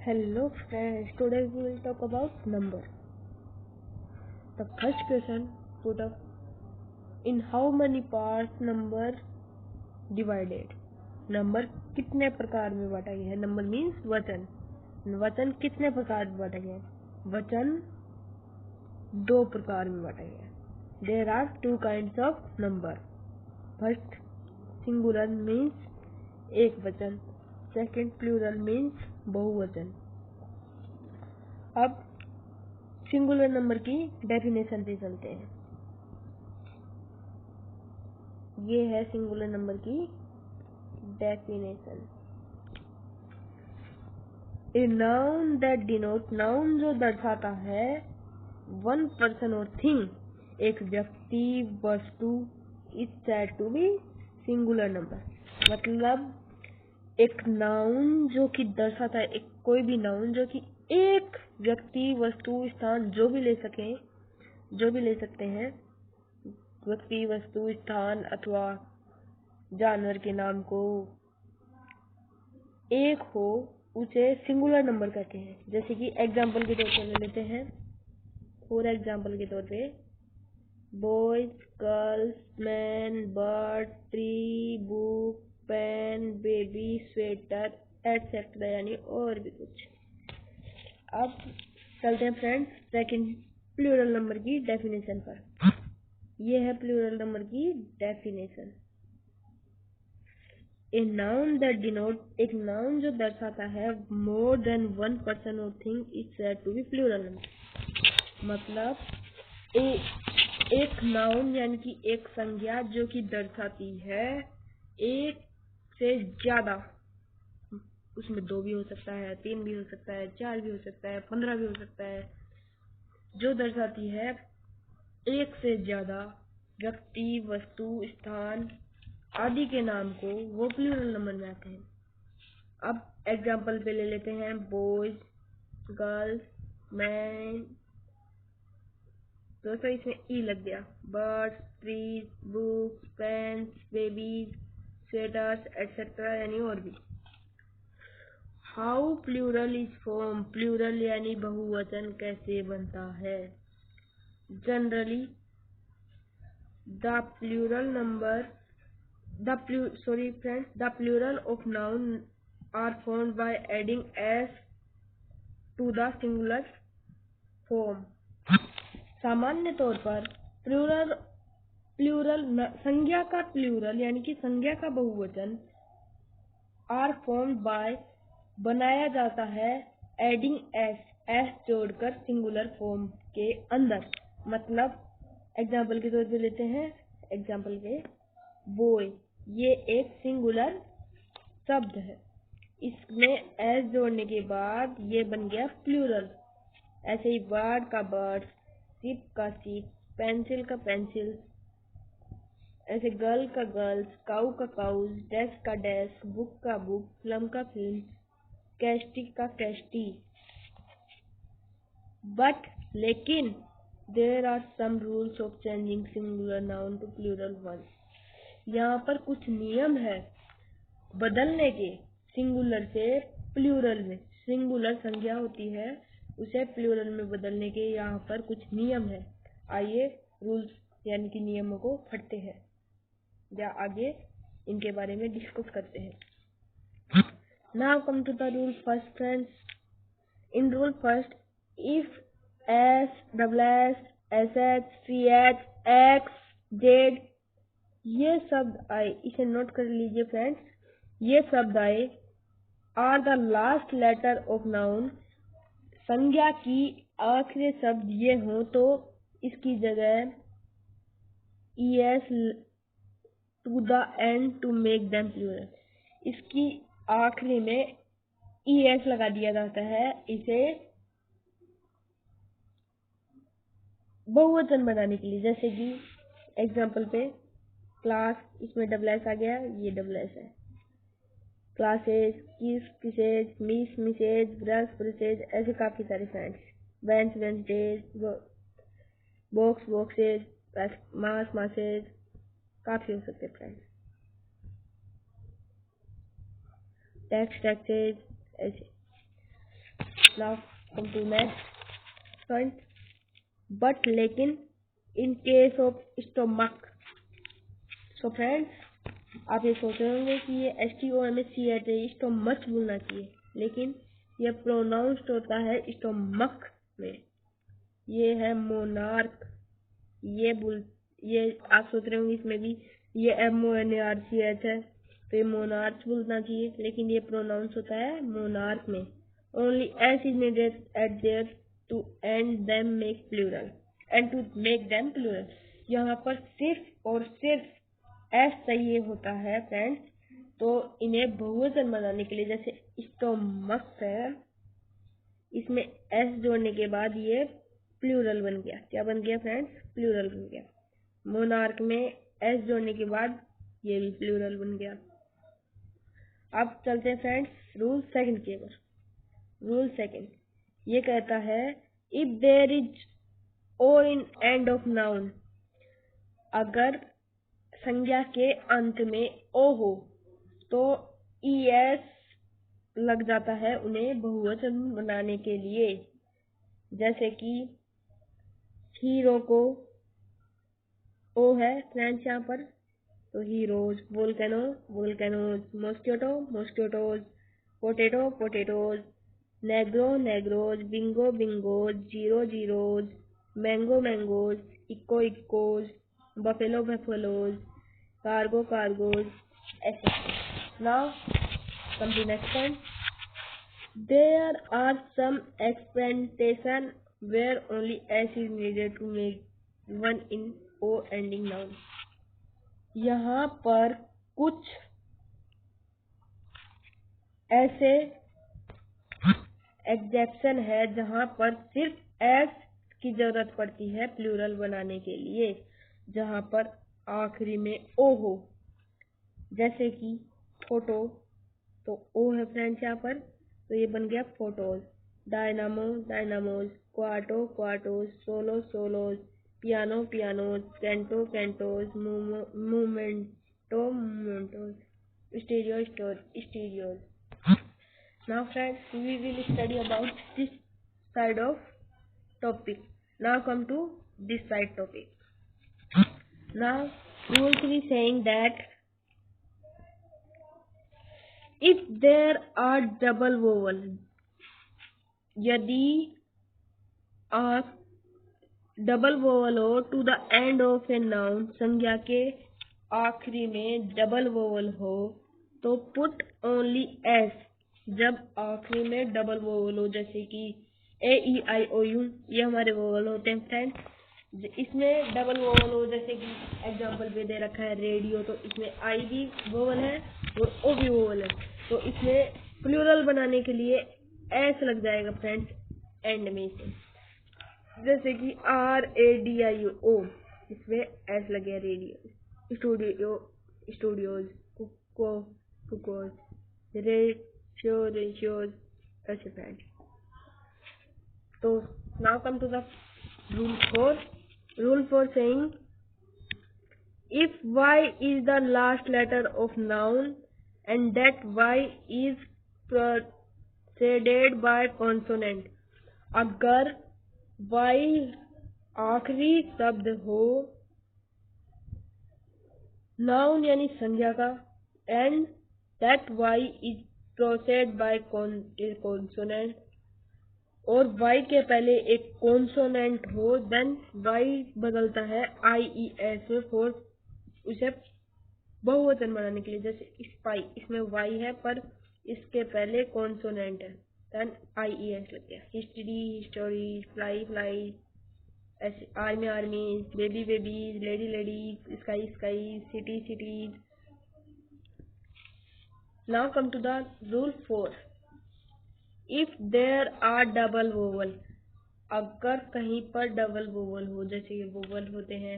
Hello friends, today we will talk about number. The first question put up, in how many parts number divided? Number कितने प्रकार में बांटा गया है? Number means वचन। वचन कितने प्रकार में बांटा गया है? वचन 2 प्रकार में बांटा गया है। There are 2 kinds of number. First, singular means एक वचन, second plural means बहुवचन। अब सिंगुलर नंबर की डेफिनेशन पे चलते हैं। ये है सिंगुलर नंबर की definition. A noun that denote, noun जो दर्शाता है वन पर्सन और थिंग, एक व्यक्ति वस्तु, is said to be singular number. मतलब एक नाउन जो कि दर्शाता है, एक कोई भी नाउन जो कि एक व्यक्ति वस्तु स्थान जो भी ले सकते हैं, व्यक्ति वस्तु स्थान अथवा जानवर के नाम को एक हो, उसे सिंगुलर नंबर कहते हैं। जैसे कि एग्जाम्पल के तौर पर ले लेते हैं। फॉर एग्जाम्पल के तौर पे boys, girls, man, bird, tree, book, pen, baby, sweater etcetera, यानी और भी कुछ। अब चलते हैं फ्रेंड्स सेकंड प्लूरल नंबर की डेफिनेशन पर। यह है प्लूरल नंबर की definition. A noun that denote, एक नाउन जो दर्शाता है मोर देन वन पर्सन और thing, is said to be plural number. मतलब एक नाउन यानी कि एक संज्ञा जो कि दर्शाती है एक से ज्यादा, उसमें 2 भी हो सकता है, 3 भी हो सकता है, 4 भी हो सकता है, 15 भी हो सकता है, जो दर्शाती है एक से ज्यादा व्यक्ति वस्तु स्थान आदि के नाम को, वो प्लूरल नंबर में आते हैं। अब एग्जाम्पल पे ले लेते हैं बॉयज, गर्ल्स, मैन, दोस्तों इसमें ई लग गया, birds, trees, books, pens, babies, sweaters etcetera, यानी और भी। How plural is form, plural यानी बहुवचन कैसे बनता है? Generally the plural of noun are formed by adding S to the singular form. सामान्य तौर पर संज्ञा का प्लूरल यानी कि संज्ञा का बहुवचन आर फॉर्म्ड बाय बनाया जाता है एडिंग एस जोड़कर सिंगुलर फॉर्म के अंदर। मतलब एग्जाम्पल के तौर पे लेते हैं, एग्जाम्पल पे बॉय, ये एक सिंगुलर शब्द है, इसमें एस जोड़ने के बाद ये बन गया प्लूरल। ऐसे ही बर्ड का बर्ड, शिप का शिप, पेंसिल का पेंसिल, ऐसे गर्ल का गर्ल्स, काऊ का काउज, डेस्क का डेस्क, बुक का बुक, फिल्म का फिल्म, कैस्टी का कैस्टी। बट लेकिन there are some rules of changing singular noun to plural one. यहाँ पर कुछ नियम है बदलने के सिंगुलर से प्लूरल में। सिंगुलर संज्ञा होती है, उसे प्लूरल में बदलने के यहाँ पर कुछ नियम है। आइए रूल्स यानी कि नियमों को पढ़ते हैं या आगे इनके बारे में डिस्कस करते हैं। Now come to the rule first, friends. In rule first, if S, SS, SH, CH, X, Z ये शब्द आए, इसे नोट कर लीजिए फ्रेंड्स, ये शब्द आए are the last letter of noun, संज्ञा की आखिरी शब्द ये हो तो इसकी जगह ES to the end to make them plural, इसकी आखिरी में ES लगा दिया जाता है इसे बहुवचन बनाने के लिए। जैसे कि एग्जाम्पल पे क्लास, इसमें डबल एस आ गया, ये डबल एस है। Classes, kiss kisses, miss misses, brush brushes, ऐसे काफी सारे friends, bench benches, box boxes, mass masses, काफी हो सकते फ्रेंड्स, टैक्स टैक्सेज, ऐसे। Now come to next point, but लेकिन in case of stomach. So friends, आप ये सोच रहे होंगे कि ये STOMACH है, स्टोमच बोलना चाहिए, लेकिन ये प्रोनाउंस्ड होता है स्टोमक में। ये है मोनार्क। ये आप सोच रहे होंगे इसमें भी ये MONARCH है, तो ये मोनार्च बोलना चाहिए, लेकिन ये प्रोनाउंस होता है मोनार्क में। Only S is needed at there to end them make plural and to make them plural. यहाँ पर सिर्फ और सिर्फ S चाहिए होता है फ्रेंड्स, तो इन्हें बहुवचन बनाने के लिए, जैसे स्टोमक है, इसमें S जोड़ने के बाद ये प्लूरल बन गया। क्या बन गया फ्रेंड्स? प्लूरल बन गया। मोनार्क में S जोड़ने के बाद ये भी प्लूरल बन गया। अब चलते हैं फ्रेंड्स रूल सेकंड की ओर। रूल सेकंड ये कहता है, if there is O in end of noun, अगर संज्ञा के अंत में ओ हो तो ES लग जाता है उन्हें बहुवचन बनाने के लिए। जैसे कि हीरो को ओ है फ्रेंड्स यहाँ पर, तो heroes, volcano volcanoes, mosquito mosquitoes, potato potatoes, negro negroes, bingo bingos, zero zeros, mango mangoes, echo echoes, buffalo buffaloes, cargo cargoes, ऐसे। Now come to next point, there are some exception where only S is needed to make one in O ending noun. यहाँ पर कुछ ऐसे exemption है जहाँ पर सिर्फ S की जरूरत पड़ती है प्लूरल बनाने के लिए, जहाँ पर आखिरी में O हो। जैसे कि फोटो, तो O है फ्रेंड्स यहाँ पर, तो ये बन गया photos. Dynamo dynamos, quarto quartos, solo solos, piano pianos, canto cantos, memento mementos, stereo stereos. Now friends, we will study about this side of topic. Now come to this side topic. Now rule 3 saying that if there are double vowel, यदि आप double vowel हो to the end of a noun, संज्ञा के आखिरी में double vowel हो, तो put only S। जब आखिरी में डबल वोवल हो, जैसे कि AEIOU, ये हमारे वोवल होते हैं फ्रेंड्स। इसमें डबल वोवल हो, जैसे कि एग्जांपल पे दे रखा है रेडियो, तो इसमें I भी वोवल है और O भी वोवल है, तो इसमें प्लूरल बनाने के लिए S लग जाएगा फ्रेंड्स एंड में से। जैसे कि RADIO, इसमें S लगे radio, studio studios, cuckoo cuckoos, ratios, ऐसे फ्रेंड्स। तो now come to the rule 4. Rule 4 saying, if Y is the last letter of noun and that Y is preceded by consonant, अगर Y आखिरी शब्द हो noun यानी संज्ञा का, and that Y is preceded by consonant, और Y के पहले एक कॉन्सोनेंट हो, देन Y बदलता है IES में फॉर उसे बहुवचन बनाने के लिए। जैसे स्पाई, इसमें Y है पर इसके पहले कॉन्सोनेंट है, देन IES लग गया। हिस्ट्री हिस्टोरी, फ्लाई फ्लाई, ऐसे army army, baby babies, lady ladies, sky sky, city cities. Now come to the rule 4. If there are double vowel, अगर कहीं पर डबल वोवल हो, जैसे ये वोवल होते हैं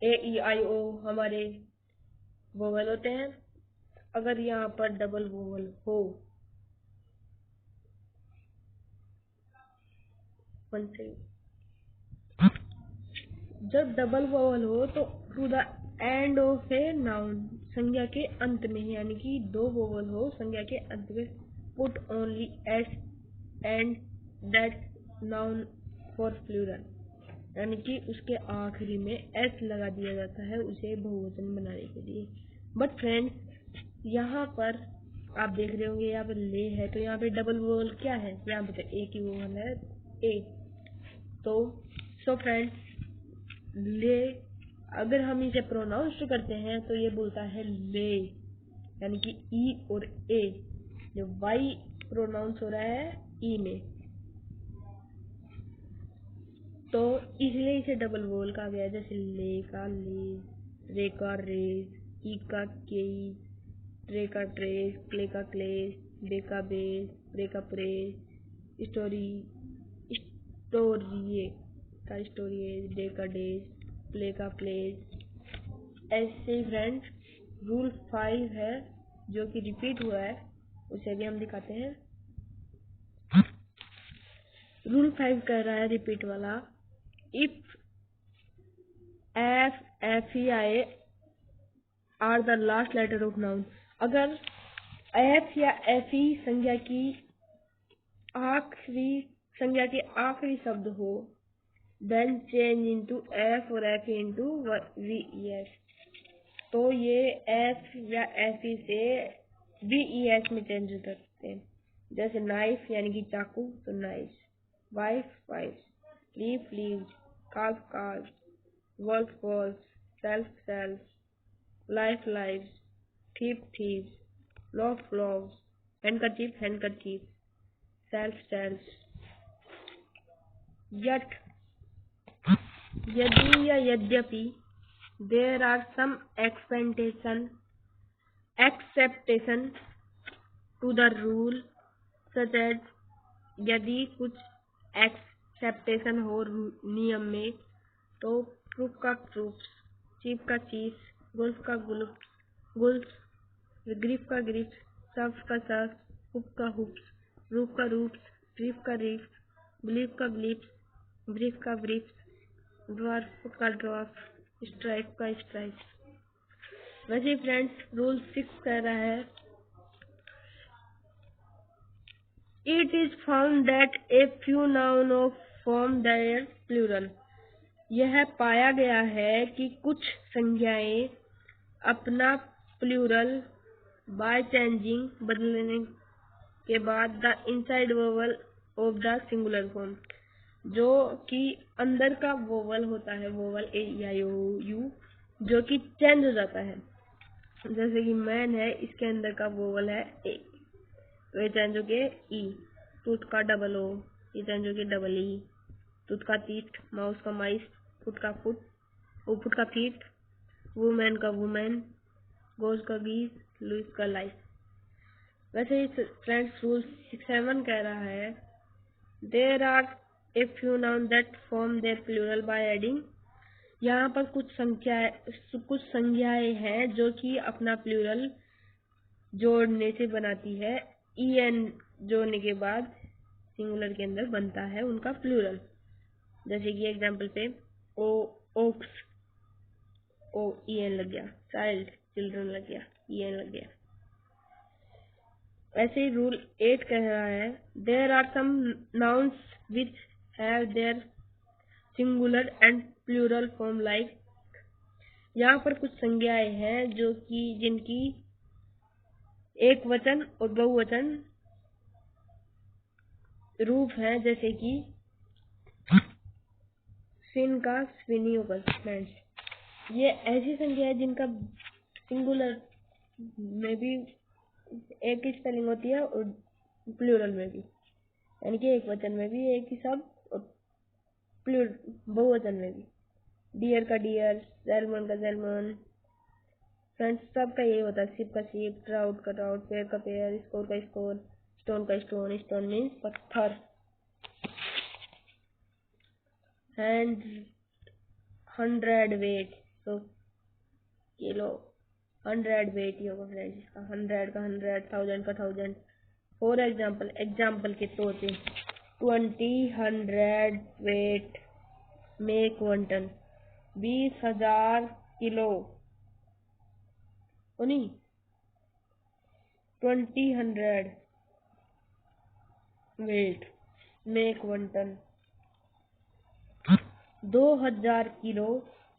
AEIO हमारे वोवल होते हैं, अगर यहाँ पर डबल वोवल हो, जब डबल वोवल हो तो to the end of a noun, संज्ञा के अंत में, यानी कि दो वोवल हो संज्ञा के अंत में, put only S and that noun for plural, यानी कि उसके आखिरी में एस लगा दिया जाता है उसे बहुवचन बनाने के लिए। बट फ्रेंड्स, यहाँ पर आप देख रहे होंगे यहाँ पर ले है, तो यहाँ पे डबल वोवल क्या है, यहाँ पे तो एक ही वोवल है ए। तो सो फ्रेंड्स, ले अगर हम इसे प्रोनाउंस करते हैं तो ये बोलता है ले, यानी कि ई और ए, जो वाई प्रोनाउंस हो रहा है ई में, तो इसलिए इसे डबल वोवल कहा गया है। जैसे ले का ले, रे का रेज, ई का के, ट्रे का ट्रेस, क्ले का क्लेस, बे का बेस, प्रे का प्रेस, स्टोरी स्टोरिए का स्टोरिएज, डे का डेज, प्ले का प्लेस। ऐसे ही फ्रेंड्स, रूल 5 है जो कि रिपीट हुआ है, उसे भी हम दिखाते हैं। रूल 5 कह रहा है रिपीट वाला, if F, F E I are the last letter of noun, अगर एफ या एफ ई संज्ञा के आखिरी शब्द हो, देन चेंज इनटू एफ और F into V E S, तो ये एफ या एफ ई से वी ई एस में चेंज हो सकते हैं। जैसे नाइफ यानी कि चाकू, तो knife, wife wife, leaf leaves, calf calf, wolf wolf, self self, life lives, thief thieves, loaf loaves, handkerchief handkerchief, self selves। Yet, यदि या यद्यपि, there are some exception to the rule, such as, यदि कुछ acceptation हो नियम में, तो proof का प्रूफ, चीफ का चीफ, गुल्फ का गुल्फ, ग्रिफ का ग्रिफ, सर्फ का सर्फ, हुप का हुप्स, रूफ का रूप्स, रीफ का रीफ, बिलीफ का बिलीफ, ब्रीफ का ब्रीफ, ड्वार्फ का ड्वार्फ, स्ट्राइक का स्ट्राइक। वैसे फ्रेंड्स, रूल 6 कह रहा है, it is found that a few noun of form their plural, यह पाया गया है कि कुछ संज्ञाएं अपना प्लूरल बाय चेंजिंग, बदलने के बाद, the inside vowel of the singular form, जो कि अंदर का वोवल होता है, वोवल ए या यू, जो कि चेंज हो जाता है। जैसे कि मैन है, इसके अंदर का वोवल है ए, तो ये चेंज हो गया ई। टूथ का डबल ओ, ये चेंज हो गया डबल ई। टूथ का टीथ, माउस का माइस, फुट का फुट, फुट का फीट, वुमेन का वुमेन, गोज का गीज, लुइस का लाइफ। वैसे ही फ्रेंड्स, रूल 7 कह रहा है, there are a few noun that form their plural by adding, यहाँ पर कुछ संज्ञाएं हैं जो कि अपना प्लूरल जोड़ने से बनाती है, ई एन जोड़ने के बाद सिंगुलर के अंदर बनता है उनका प्लूरल। जैसे कि एग्जाम्पल पे, ओ ओक्स, ओ ई एन लग गया, चाइल्ड चिल्ड्रन लग गया, ई एन लग गया। ऐसे ही रूल 8 कह रहा है, there are some nouns which have their singular and plural form like, यहाँ पर कुछ संज्ञाएं हैं जो कि जिनकी एक वचन और बहुवचन रूप है, जैसे कि स्विन का स्विनी होगा। फ्रेंड्स, ये ऐसी संख्या है जिनका सिंगुलर में भी एक ही स्पेलिंग होती है और प्लूरल में भी, यानी कि एक वचन में भी एक ही शब्द और बहुवचन में भी। डियर का डियर, सैलमन का सैलमन। फ्रेंड्स, सबका यही होता है, शिप का शिप, ट्राउट का ट्राउट, पेयर का पेयर, स्कोर का स्कोर, स्टोन का स्टोन, स्टोन मीन्स पत्थर। हैंड, 100 वेट, तो किलो, 100 वेट ही होगा फ्रेंड्स इसका, 100 का 100, 1000 का 1000। फॉर एग्जाम्पल के तौर पे, 20 100 वेट मेक 1 टन, 20,000 किलो, नहीं 20 100 weight make 1 ton. 2000 kilo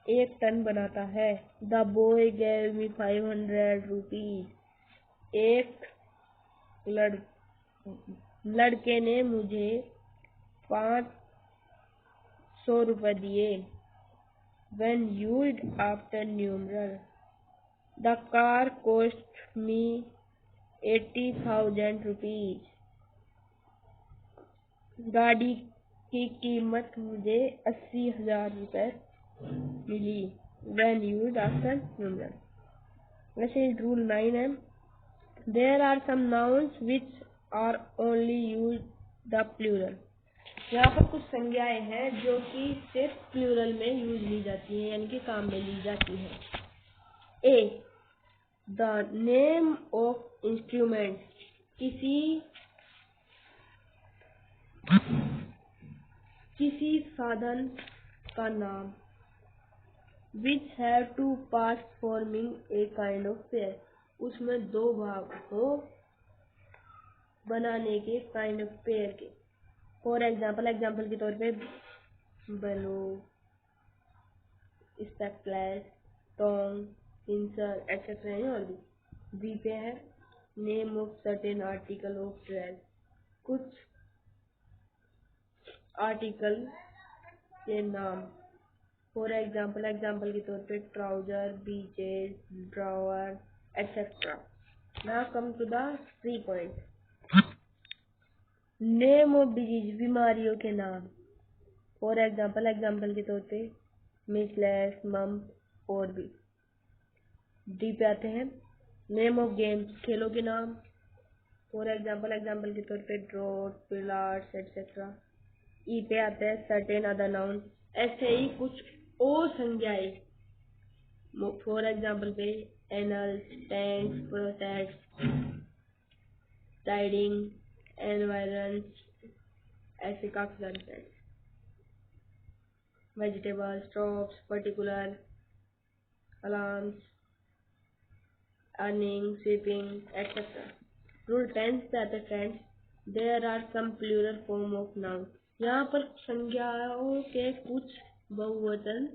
1 ton बनाता है। The boy gave me 500 rupees. एक लड़के ने मुझे 500 रुपए दिए। When used after numeral, the car cost me 80,000 rupees. गाड़ी की कीमत मुझे 80,000 रुपए मिली। When used after numeral. वैसे रूल 9 है। There are some nouns which are only used the plural. यहाँ पर कुछ संज्ञाएं हैं जो कि सिर्फ प्लूरल में यूज ली जाती हैं, यानी कि काम में ली जाती हैं। ए, द नेम ऑफ इंस्ट्रूमेंट, किसी साधन का नाम। Which have two parts forming a kind of pair, उसमें दो भाग हो बनाने के काइंड ऑफ पेयर के। फॉर एग्जाम्पल के तौर पे बलो, स्पेक्टलेस, टोंग, पिंसर एक्सेट्रा है। और भी बी पे है name of certain article of dress, कुछ आर्टिकल के नाम। फॉर एग्जाम्पल के तौर पे trouser, breeches, drawer etcetera. Now come to the 3 point. Name of disease, बीमारियों के नाम। फॉर एग्जाम्पल के तौर पे मिसलेस, मम्प और भी। डी पे आते हैं नेम ऑफ गेम्स, खेलों के नाम। फॉर एग्जाम्पल के तौर पे ड्रॉट, पिलार्स एक्सेट्रा। ई पे आते हैं सर्टेन अदर नाउन, ऐसे ही कुछ और संज्ञाएं। फॉर एग्जाम्पल पे annals, thanks, process, tidings, environs, ऐसे काफी सारे friends. Vegetables, crops, particular, alarms, earning, sweeping etcetera. Rule 10 पे आते हैं friends, there are some plural form of noun. यहाँ पर संज्ञाओं के कुछ बहुवचन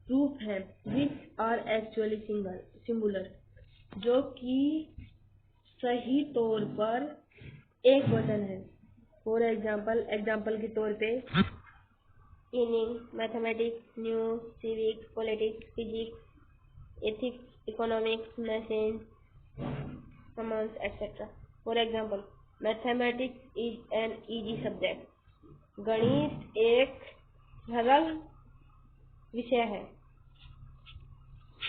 रूप हैं विच आर एक्चुअली सिंगुलर, जो कि सही तौर पर एक वचन है। फॉर एग्जाम्पल के तौर पे inning, mathematics, news, civics, politics, physics, ethics, economics, maths, commerce etcetera. For example mathematics is an easy subject, गणित एक सरल विषय है।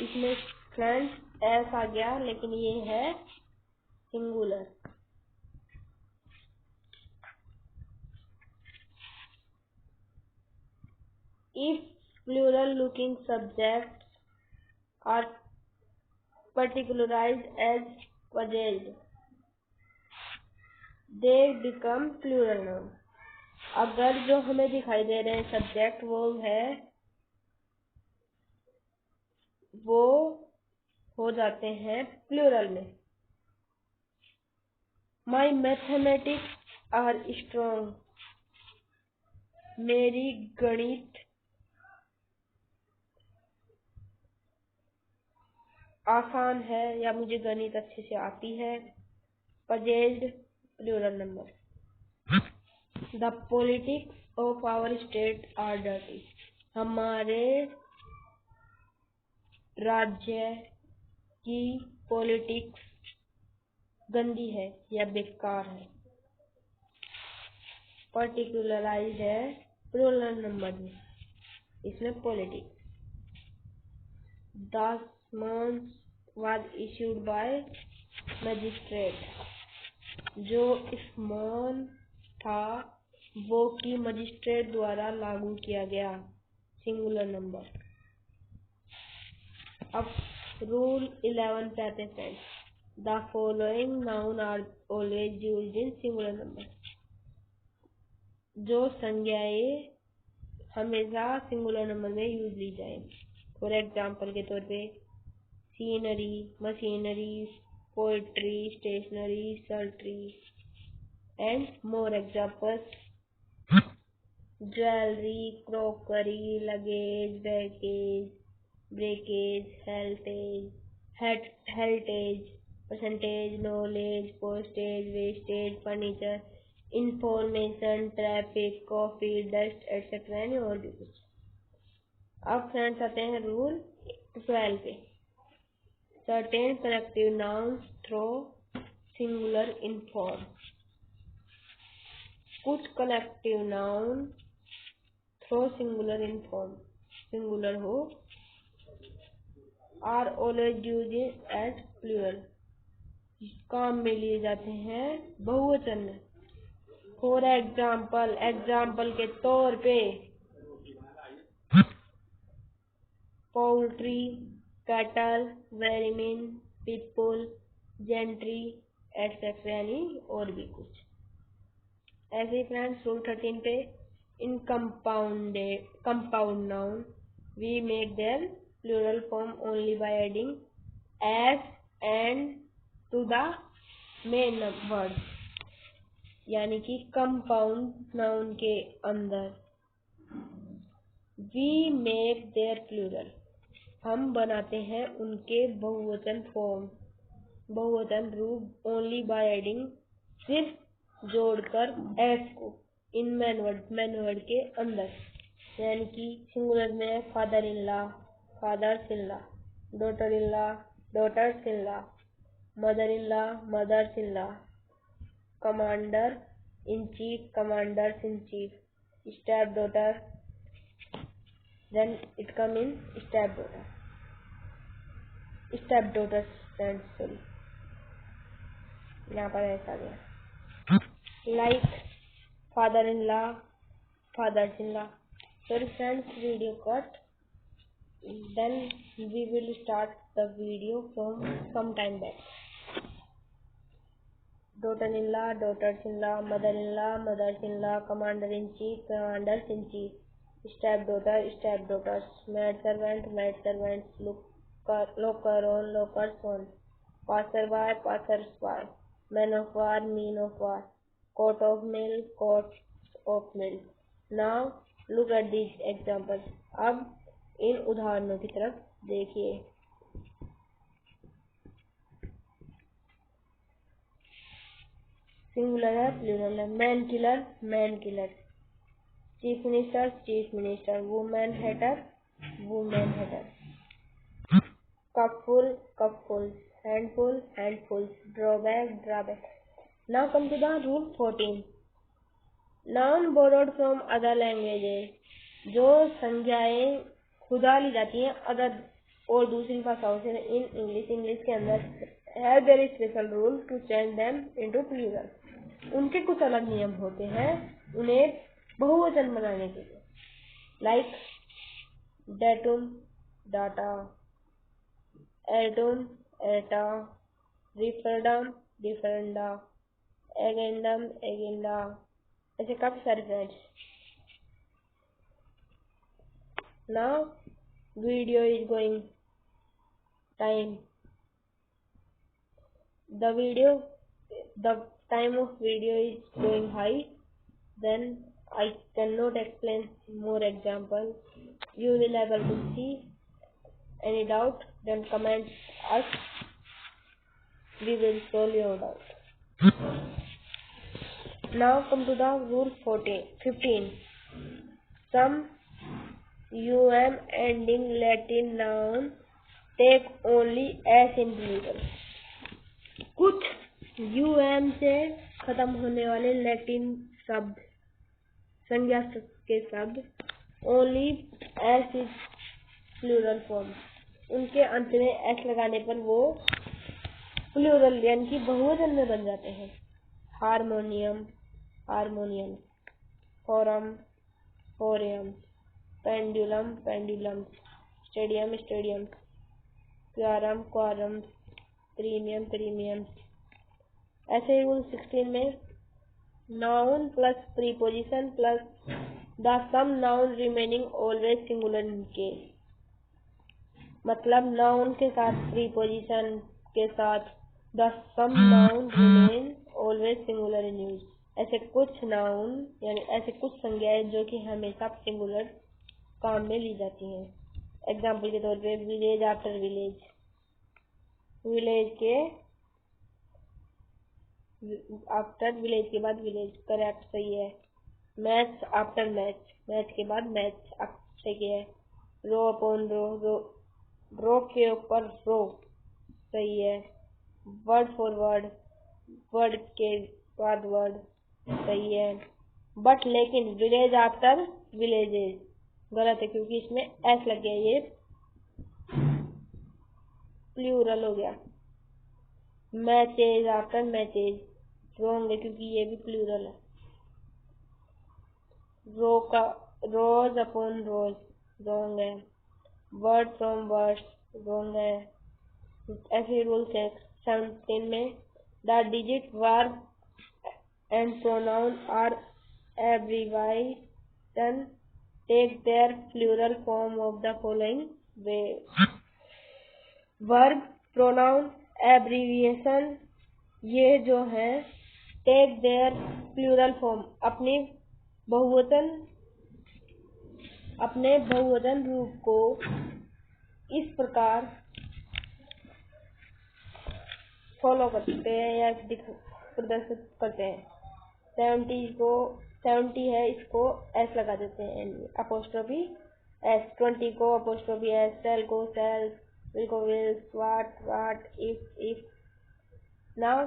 इसमें फ्रेंड्स एस आ गया, लेकिन ये है singular. If plural looking subjects are particularized as possessed, they become plural noun. अगर जो हमें दिखाई दे रहे हैं सब्जेक्ट वो हो जाते हैं प्लूरल में। My mathematics are strong, मेरी गणित आसान है या मुझे गणित अच्छे से आती है। possessed plural number. The politics of our state are dirty, हमारे राज्य की पॉलिटिक्स गंदी है या बेकार है। पर्टिकुलराइज है प्लूरल नंबर में, इसमें politics. The summons was issued by magistrate, जो सम्मान था वो की मजिस्ट्रेट द्वारा लागू किया गया, सिंगुलर नंबर। अब रूल 11 पे आते हैं friends, the following noun are always used in singular number, जो संज्ञाएं हमेशा सिंगुलर नंबर में यूज ली जाए। फॉर एग्जाम्पल के तौर पे सीनरी, मशीनरी, पोएट्री, स्टेशनरी, सर्टरी। and more examples: jewelry, crockery, luggage, baggage, breakage, heritage, percentage, knowledge, postage, wastage, furniture, information, traffic, coffee, dust, etc. यानी और भी कुछ। अब फ्रेंड्स आते हैं रूल 12 पे। Certain connective nouns though singular in form. कुछ connective noun though singular in form, singular हो, are always used as plural, काम में लिए जाते हैं बहुवचन में। फॉर एग्जाम्पल, एग्जाम्पल के तौर पे poultry, cattle, vermin, people, gentry etcetera यानी और भी कुछ। ऐसे ही फ्रेंड्स रूल 13 पे, in compound noun we make their plural form only by adding S and to the main word, यानी कि कंपाउंड नाउन के अंदर वी मेक देयर प्लूरल, हम बनाते हैं उनके बहुवचन फॉर्म, बहुवचन रूप ओनली बाय एडिंग, सिर्फ जोड़कर एस को इन मेन वर्ड के अंदर, यानी कि सिंगुलर में father in law, fathers in law, daughter in law, daughters in law, mother in law, mothers in law, commander in chief, commanders in chief, step daughter, then it come in step daughters friends, sorry, यहाँ पर ऐसा गया, like father in law, fathers in law. Sorry friends, video cut, then we will start the video from some time back. Daughter in law, daughters in law, mother in law, mothers in law, commander in chief, commanders in chief, step daughter, step daughters, maid servants, locker on, lockers on, passerby, passersby, man of war, men of war, coat of mail, coats of mail. Now look at these examples. अब इन उदाहरणों की तरफ देखिए। Singular है, plural है। Man killer, man killer, chief minister, chief minister, women hater, women hater, cupful, cupful, handful, handful, drawback, drawback. Now come to the rule 14। Noun borrowed from other languages, जो संज्ञाएं खुदा ली जाती हैं अदर और दूसरी भाषाओं से इन इंग्लिश के अंदर, have their special rule to change them into plural, उनके कुछ अलग नियम होते हैं उन्हें बहुवचन बनाने के लिए। लाइक डेटुम, डाटा, एडुम, एटा, रिफरडम, रिफरंडा, एजेंडम, एजेंडा, ऐसे काफी सारे friends. Now video is going time, the time of video is going high, then I cannot explain more example. You will able to see. Any doubt, then comment us, we will solve your doubt. Now come to the rule 15. Some ending Latin noun take only s in plural. कुछ से खत्म होने वाले Latin शब्द, संज्ञा के शब्द only S is plural form, उनके अंत में एस लगाने पर वो प्लूरल यानी कि बहुवचन में बन जाते हैं। हारमोनियम, हारमोनियम, फोरम, फोरियम, pendulum, pendulum, stadium, stadium, quorum, quorum, premium, premium. ऐसे रूल 16 में noun plus preposition plus the same noun remaining always singular in case, मतलब नाउन के साथ प्रीपोजिशन के साथ the same noun remain always singular in use, ऐसे कुछ noun यानी ऐसे कुछ संज्ञाएं जो कि हमेशा सिंगुलर काम में ली जाती हैं। एग्जाम्पल के तौर पे विलेज आफ्टर विलेज, विलेज के आफ्टर विलेज के बाद विलेज, करेक्ट सही है। मैच आफ्टर मैच, मैच के बाद मैच, सही है। रो अपॉन रो, रो के ऊपर रो, सही है। वर्ड फॉर वर्ड, वर्ड के बाद वर्ड, सही है। बट लेकिन विलेज आफ्टर विलेजेस गलत है क्योंकि इसमें एस लग गया, ये प्लूरल हो गया। मैचेज आफ्टर मैचेज रॉन्ग है क्योंकि ये भी प्लूरल है। रो का रोज अपॉन रोज रॉन्ग है। वर्ड फ्रॉम वर्ड्स रॉन्ग है। ऐसे रूल 17 में the digit verb and pronoun are abbreviation take their plural form of the following way. Verb pronoun abbreviation ये जो है टेक देयर प्लूरल फॉर्म अपने बहुवचन रूप को इस प्रकार फॉलो करते हैं या प्रदर्शित करते हैं। 70 है, इसको एस लगा देते हैं, अपोस्ट्रोफी एस। 20 को अपोस्ट्रोफी एस, सेल को सेल, विल को wills, what, if. Now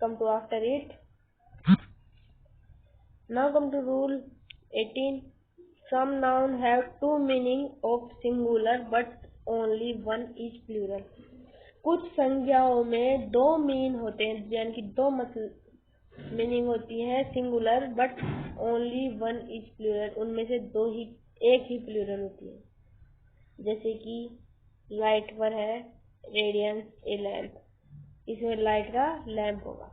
come to after it. Now come to rule 18. Some noun have two meaning of singular but only one is plural. कुछ संज्ञाओं में दो mean होते हैं यानी कि दो मतलब मीनिंग होती है singular but only one is plural, उनमें से एक ही प्लूरल होती है। जैसे कि लाइट पर है रेडियंस ए लैम्प, इसमें लाइट का लैम्प होगा।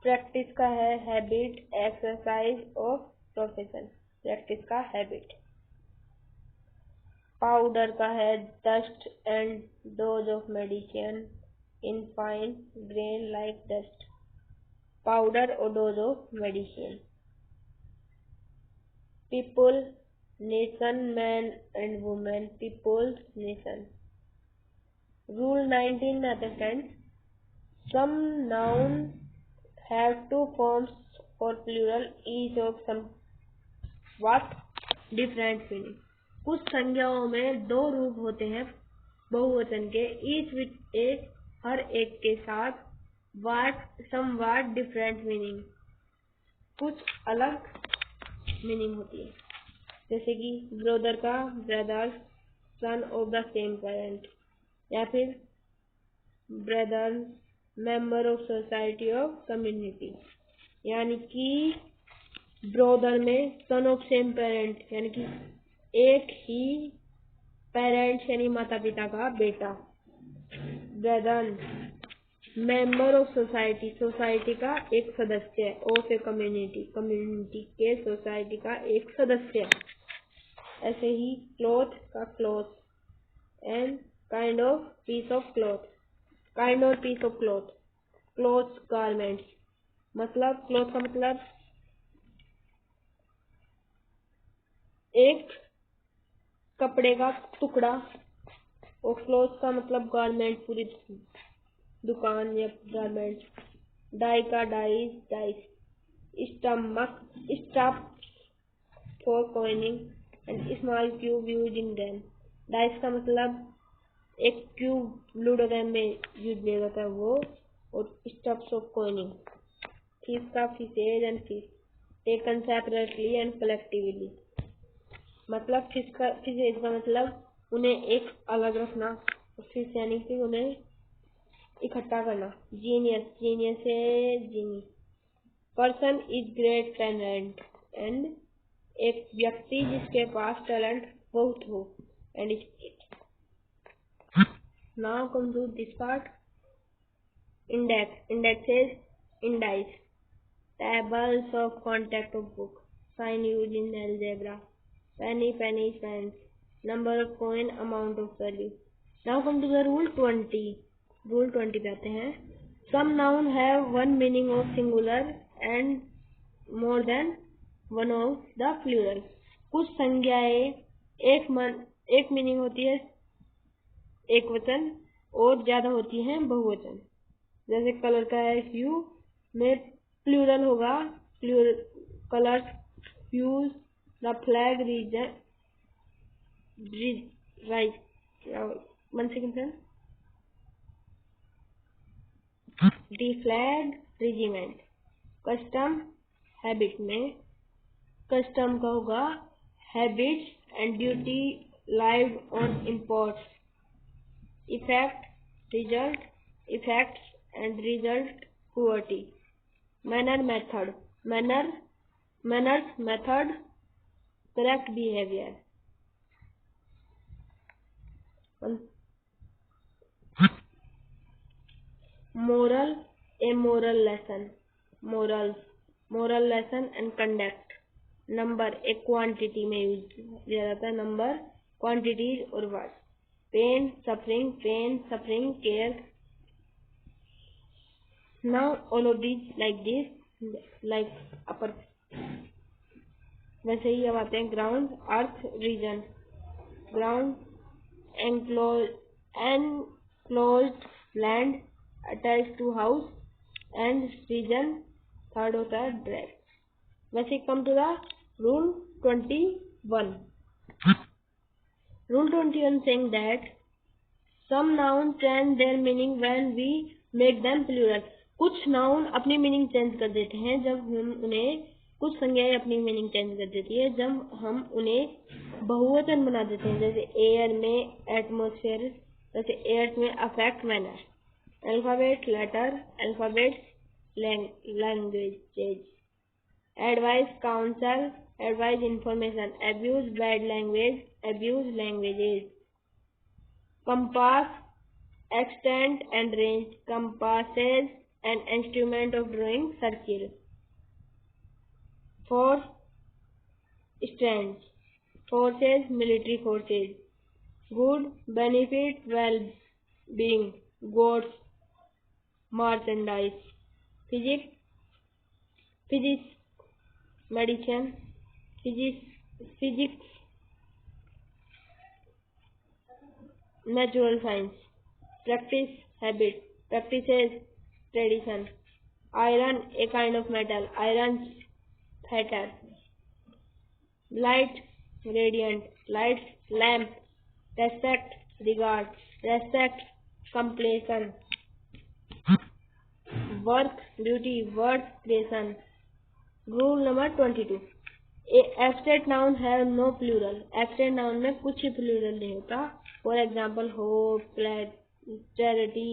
प्रैक्टिस का है habit, exercise of profession, practice का हैबिट। पाउडर का है dust and dose of medicine in fine grain like dust, powder और dose of medicine. People, nation, man and women, peoples nation. Rule 19 में आते हैं friends, some noun have two forms for plural each of somewhat different meaning. कुछ संज्ञाओं में दो रूप होते हैं बहुवचन के, each with हर एक के साथ somewhat different meaning, कुछ अलग मीनिंग होती है। जैसे कि ब्रदर का brother, son of the same parent, या फिर brother member of society of community, यानी कि ब्रदर में सन ऑफ सेम पेरेंट यानी कि एक ही पेरेंट्स यानी माता पिता का बेटा। Brother member of society, society का एक सदस्य, ऑफ ए कम्युनिटी, कम्युनिटी के सोसाइटी का एक सदस्य। ऐसे ही क्लॉथ का cloth and kind of piece of cloth, kind और piece of cloth, cloth garments, मतलब क्लॉथ का मतलब एक कपड़े का टुकड़ा और क्लॉथ का मतलब गारमेंट, पूरी दुकान या गारमेंट। डाई का dice, dice. Stomach, stuff for coining and small cube use in game. Dice का मतलब एक क्यूब लूडो गेम में यूज किया जाता है वो, और स्टफ्स ऑफ कॉइनिंग। फिश का fishes and fish taken separately and collectively, मतलब फिशेज का मतलब उन्हें एक अलग रखना, फिश यानी कि उन्हें इकट्ठा करना। जीनियस, जीनियस है genii. Person is great talent and एक व्यक्ति जिसके पास टैलेंट बहुत हो and spirit. Now come to this part. Index, indexes, indice, tables of contact of book, sign used in algebra, penny, pennies, pence, number of coin, amount of value. Now come to the rule 20. Rule 20 पे आते हैं. Some noun have one meaning of singular and more than one of the plural. कुछ संज्ञाएं एक meaning होती है एक वचन और ज्यादा होती हैं बहुवचन। जैसे कलर का है ह्यू में प्लूरल होगा colours hues the flag region right 1 second the flag regiment. Custom habit में कस्टम का होगा habits and duty live on imports. Effect result effects and result quality. Manner method manners method correct behaviour. Moral a moral lesson moral lesson and conduct. Number एक quantity में use किया जाता है number quantities और word. Pain suffering care. Now all of these like this like अपर। वैसे ही अब आते हैं ground earth region. Ground enclosed land attach to house and region third होता है ड्रैग। वैसे come to the rule 21 saying that some noun change their meaning when we make them plural। कुछ noun अपनी मीनिंग चेंज कर देते हैं जब हम उन्हें कुछ संज्ञाएं अपनी मीनिंग चेंज कर देती है जब हम उन्हें बहुवचन बना देते हैं। जैसे एयर में एटमोसफेयर। जैसे एयर में affect manner. Alphabet letter alphabets languages. Advice counsel advice information. Abuse bad language abuse languages. Compass extent and range। compasses an instrument of drawing circle। force strength forces military forces। good benefit well-being goods merchandise। physics medicine physics natural science। practice habit practices tradition। iron a kind of metal irons fatter। light radiant lights lamp। respect regard respect completion। work duty work creation। rule number 22 abstract noun have no plural। abstract noun में कुछ ही plural नहीं होता। for example hope charity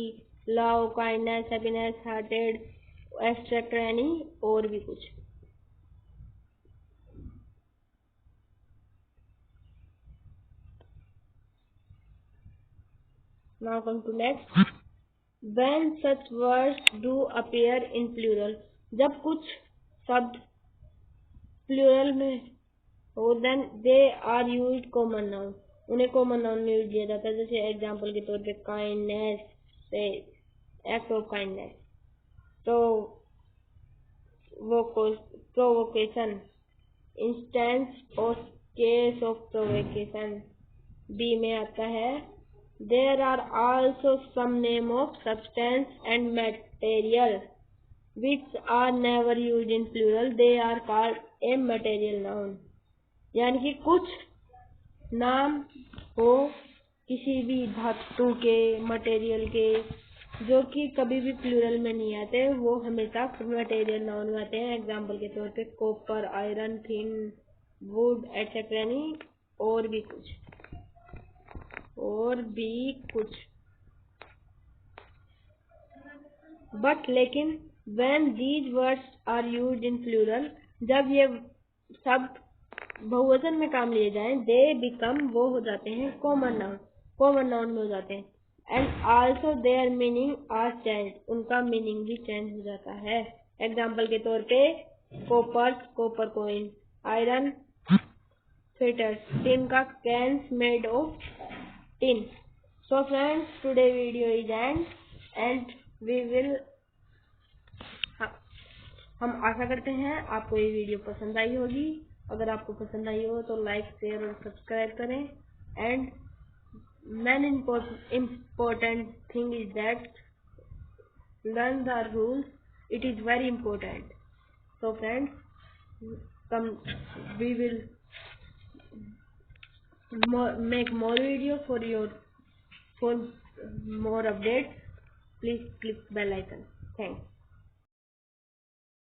love kindness happiness hearted abstract any और भी कुछ। now come to next when such words do appear in plural। जब कुछ शब्द प्लूरल में हो then they are used common noun। उन्हें कॉमन नाउन में यूज किया जाता है। जैसे एग्जाम्पल के तौर पे काइंडनेस से एक्ट ऑफ काइंडनेस। तो प्रोवोकेशन इंस्टेंस और केस ऑफ प्रोवोकेशन। बी में आता है there are also some name of substance and material which are never used in plural they are called a material noun। यानी कि कुछ नाम हो किसी भी धातु के मटेरियल के जो कि कभी भी प्लूरल में नहीं आते वो हमेशा मटेरियल नाउन में आते हैं। एग्जाम्पल के तौर पे copper iron thin would etcetera और भी कुछ। बट लेकिन when these words are used in plural जब ये शब्द बहुवचन में काम लिए जाएं they become वो हो जाते हैं कॉमन नाउन में हो जाते हैं। and also their meaning are changed उनका मीनिंग भी चेंज हो जाता है। एग्जाम्पल के तौर पे copper coin iron fetters tin का cans made of tin. so friends today video is end and we will हम आशा करते हैं आपको ये वीडियो पसंद आई होगी। अगर आपको पसंद आई हो तो लाइक, शेयर और सब्सक्राइब करें। And main important thing is that learn the rules. It is very important. So friends, come, we will make more video for more updates. Please click bell icon. Thanks.